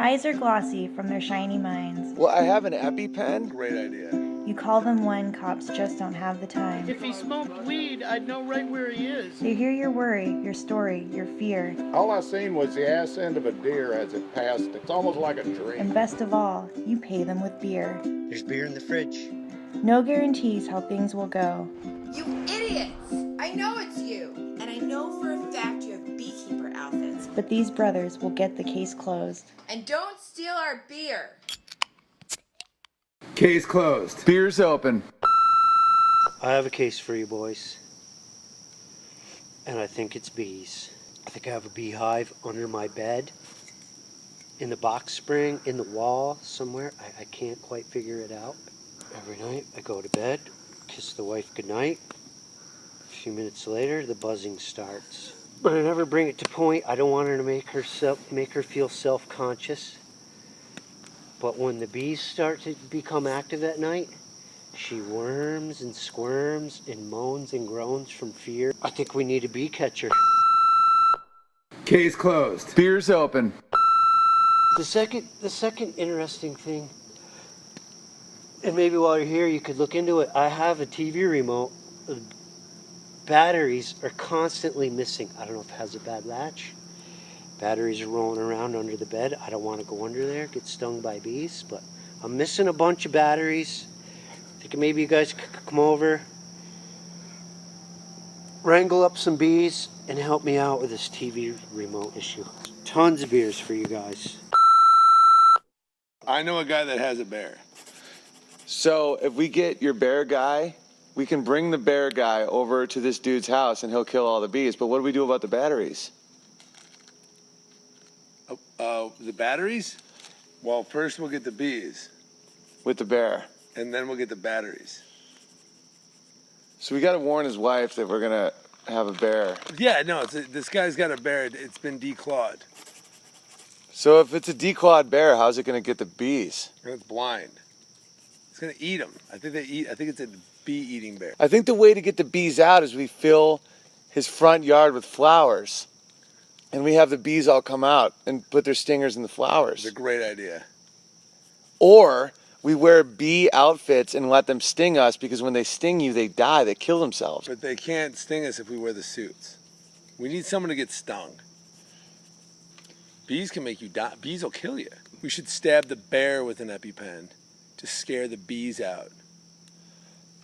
eyes are glossy from their shiny minds. Well, I have an EpiPen. Great idea. You call them when cops just don't have the time. If he smoked weed, I'd know right where he is. They hear your worry, your story, your fear. All I seen was the ass end of a deer as it passed. It's almost like a dream. And best of all, you pay them with beer. There's beer in the fridge. No guarantees how things will go. You idiots! I know it's you! And I know for a fact you have beekeeper outfits. But these brothers will get the case closed. And don't steal our beer! Case closed. Beer's open. I have a case for you boys. And I think it's bees. I think I have a beehive under my bed, in the box spring, in the wall somewhere. I can't quite figure it out. Every night I go to bed, kiss the wife goodnight. A few minutes later, the buzzing starts. But I never bring it to point. I don't want her to make her feel self-conscious. But when the bees start to become active at night, she worms and squirms and moans and groans from fear. I think we need a bee catcher. Case closed. Beer's open. The second interesting thing, and maybe while you're here you could look into it, I have a TV remote. The batteries are constantly missing. I don't know if it has a bad latch. Batteries are rolling around under the bed. I don't want to go under there, get stung by bees, but I'm missing a bunch of batteries. Think maybe you guys could come over, wrangle up some bees, and help me out with this TV remote issue. Tons of beers for you guys. I know a guy that has a bear. So if we get your bear guy, we can bring the bear guy over to this dude's house and he'll kill all the bees. But what do we do about the batteries? The batteries? Well, first we'll get the bees, With the bear. and then we'll get the batteries. So we got to warn his wife that we're going to have a bear. Yeah, no, this guy's got a bear. It's been declawed. So if it's a declawed bear, how's it going to get the bees? And it's blind. It's gonna eat them. I think it's a bee-eating bear. I think the way to get the bees out is we fill his front yard with flowers. And we have the bees all come out and put their stingers in the flowers. It's a great idea. Or we wear bee outfits and let them sting us, because when they sting you, they die. They kill themselves. But they can't sting us if we wear the suits. We need someone to get stung. Bees can make you die. Bees will kill you. We should stab the bear with an EpiPen to scare the bees out.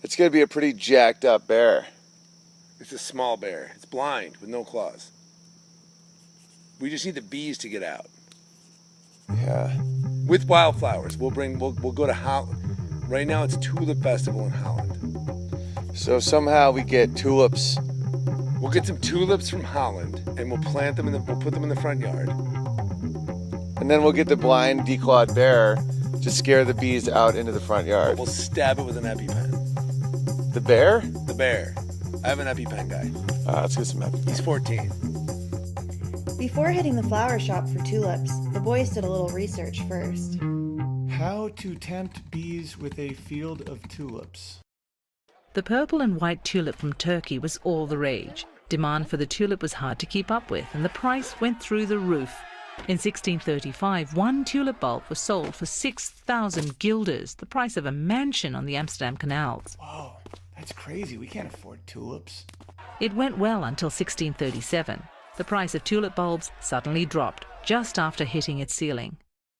It's going to be a pretty jacked up bear. It's a small bear. It's blind with no claws. We just need the bees to get out. Yeah. With wildflowers. We'll go to Holland. Right now it's Tulip Festival in Holland. So somehow we get tulips. We'll get some tulips from Holland and we'll plant them we'll put them in the front yard. And then we'll get the blind declawed bear to scare the bees out into the front yard. We'll stab it with an EpiPen. The bear? The bear. I have an EpiPen guy. Let's get some EpiPen. He's 14. Before hitting the flower shop for tulips, the boys did a little research first. How to tempt bees with a field of tulips. The purple and white tulip from Turkey was all the rage. Demand for the tulip was hard to keep up with, and the price went through the roof. In 1635, one tulip bulb was sold for 6,000 guilders, the price of a mansion on the Amsterdam canals. Whoa, that's crazy. We can't afford tulips. It went well until 1637. The price of tulip bulbs suddenly dropped just after hitting its ceiling.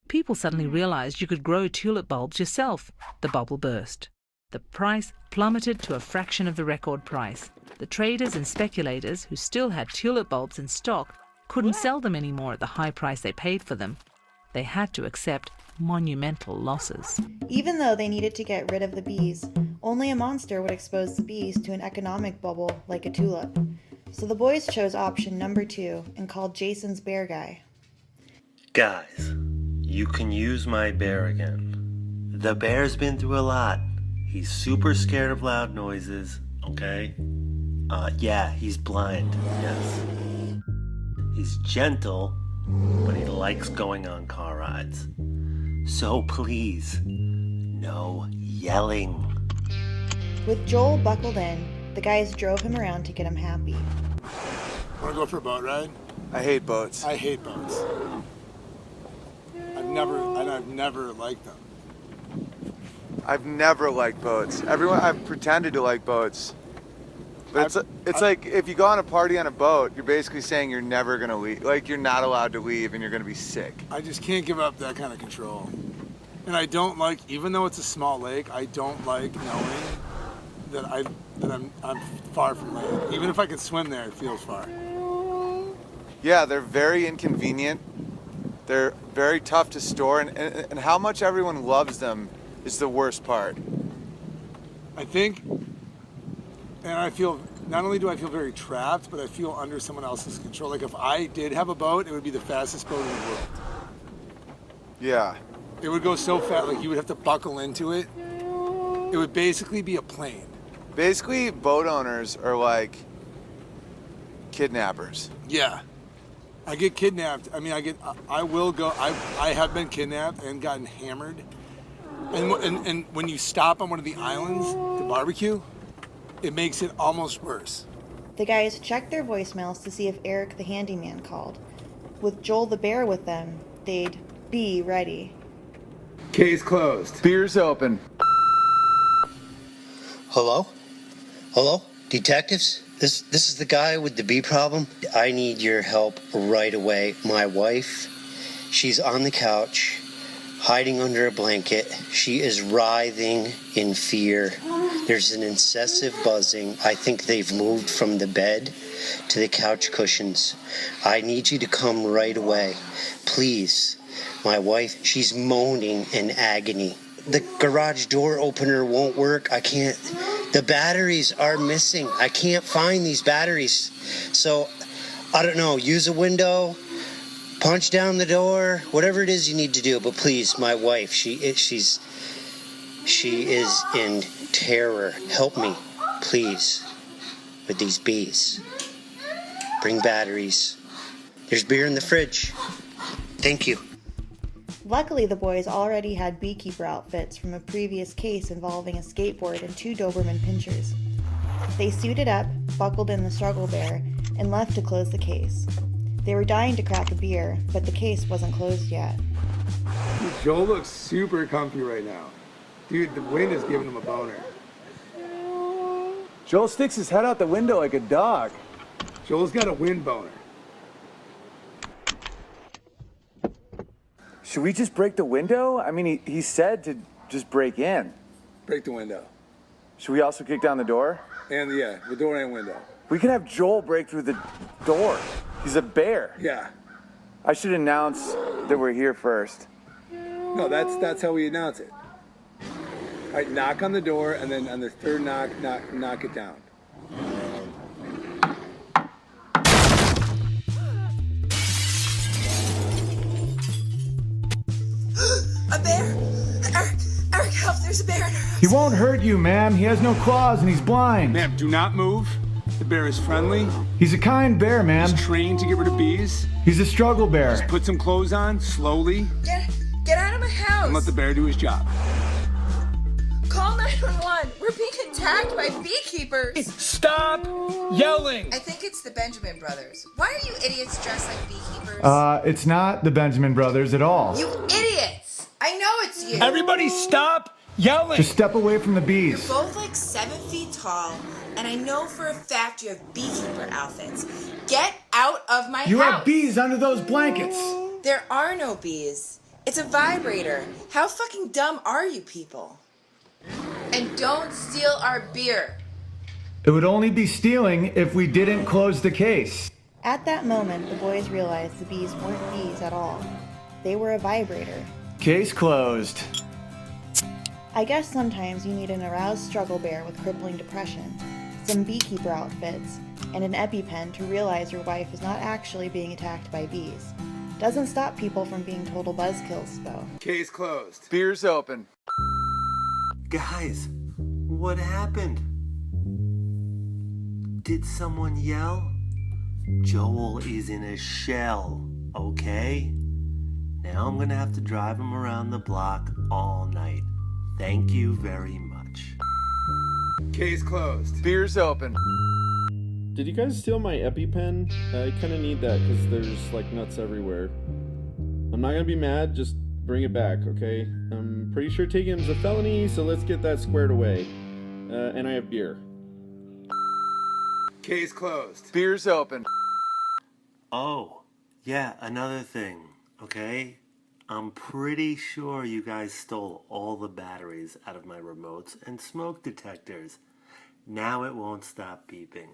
People suddenly realized you could grow tulip bulbs yourself. The bubble burst. The price plummeted to a fraction of the record price. The traders and speculators who still had tulip bulbs in stock couldn't sell them anymore at the high price they paid for them. They had to accept monumental losses. Even though they needed to get rid of the bees, only a monster would expose the bees to an economic bubble like a tulip. So the boys chose option number 2 and called Jason's bear guy. Guys, you can use my bear again. The bear's been through a lot. He's super scared of loud noises, okay? Yeah, he's blind, yes. He's gentle, but he likes going on car rides. So please, no yelling. With Joel buckled in, the guys drove him around to get him happy. Want to go for a boat ride? I hate boats. I hate boats. I've I've never liked them. I've never liked boats. I've pretended to like boats. But it's like if you go on a party on a boat, you're basically saying you're never gonna leave. Like you're not allowed to leave and you're gonna be sick. I just can't give up that kind of control. And I don't like, even though it's a small lake, I don't like knowing that I'm far from land. Even if I can swim there, it feels far. Yeah, they're very inconvenient. They're very tough to store, and how much everyone loves them is the worst part. I think, and I feel, not only do I feel very trapped, but I feel under someone else's control. Like if I did have a boat, it would be the fastest boat in the world. Yeah. It would go so fast, like you would have to buckle into it. It would basically be a plane. Basically, boat owners are like kidnappers. Yeah. I get kidnapped. I mean, I have been kidnapped and gotten hammered. And when you stop on one of the islands to barbecue, it makes it almost worse. The guys checked their voicemails to see if Eric the handyman called. With Joel the bear with them, they'd be ready. Case closed. Beer's open. Hello? Hello? Detectives? This is the guy with the bee problem. I need your help right away. My wife, she's on the couch, hiding under a blanket. She is writhing in fear. There's an incessant buzzing. I think they've moved from the bed to the couch cushions. I need you to come right away. Please. My wife, she's moaning in agony. The garage door opener won't work. I can't. The batteries are missing. I can't find these batteries. So, I don't know, use a window, punch down the door, whatever it is you need to do. But please, my wife, she is in terror. Help me, please, with these bees. Bring batteries. There's beer in the fridge. Thank you. Luckily, the boys already had beekeeper outfits from a previous case involving a skateboard and 2 Doberman pinschers. They suited up, buckled in the struggle bear, and left to close the case. They were dying to crack a beer, but the case wasn't closed yet. Dude, Joel looks super comfy right now. Dude, the wind is giving him a boner. Joel sticks his head out the window like a dog. Joel's got a wind boner. Should we just break the window? I mean, he said to just break in. Break the window. Should we also kick down the door? And yeah, the door and window. We can have Joel break through the door. He's a bear. Yeah. I should announce that we're here first. No, that's how we announce it. All right, knock on the door, and then on the third knock it down. A bear? Eric, help, there's a bear in our house. He won't hurt you, ma'am. He has no claws and he's blind. Ma'am, do not move. The bear is friendly. He's a kind bear, ma'am. He's trained to get rid of bees. He's a struggle bear. Just put some clothes on, slowly, Get out of my house. and let the bear do his job. Call 911. We're being attacked by beekeepers. Stop yelling! I think it's the Benjamin brothers. Why are you idiots dressed like beekeepers? It's not the Benjamin brothers at all. You idiots! I know it's you. Everybody stop yelling! Just step away from the bees. You're both like 7 feet tall, and I know for a fact you have beekeeper outfits. Get out of my You house. have bees under those blankets. There are no bees. It's a vibrator. How fucking dumb are you people? And don't steal our beer. It would only be stealing if we didn't close the case. At that moment, the boys realized the bees weren't bees at all. They were a vibrator. Case closed. I guess sometimes you need an aroused struggle bear with crippling depression, some beekeeper outfits, and an EpiPen to realize your wife is not actually being attacked by bees. Doesn't stop people from being total buzzkills, though. Case closed. Beer's open. Guys, what happened? Did someone yell? Joel is in a shell, okay? Now I'm gonna have to drive him around the block all night. Thank you very much. Case closed. Beer's open. Did you guys steal my EpiPen? I kind of need that because there's like nuts everywhere. I'm not gonna be mad, just bring it back, okay? I'm pretty sure taking him's a felony, so let's get that squared away. And I have beer. Case closed. Beer's open. Oh, yeah, another thing, okay? I'm pretty sure you guys stole all the batteries out of my remotes and smoke detectors. Now it won't stop beeping.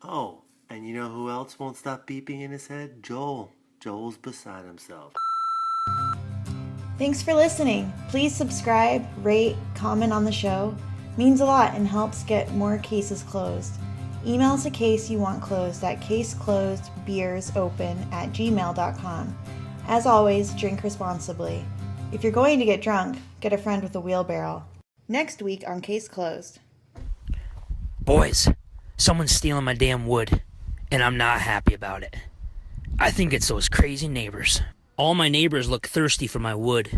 Oh, and you know who else won't stop beeping in his head? Joel. Joel's beside himself. Thanks for listening. Please subscribe, rate, comment on the show. Means a lot and helps get more cases closed. Email us a case you want closed at caseclosedbeersopen@gmail.com. As always, drink responsibly. If you're going to get drunk, get a friend with a wheelbarrow. Next week on Case Closed. Boys, someone's stealing my damn wood, and I'm not happy about it. I think it's those crazy neighbors. All my neighbors look thirsty for my wood.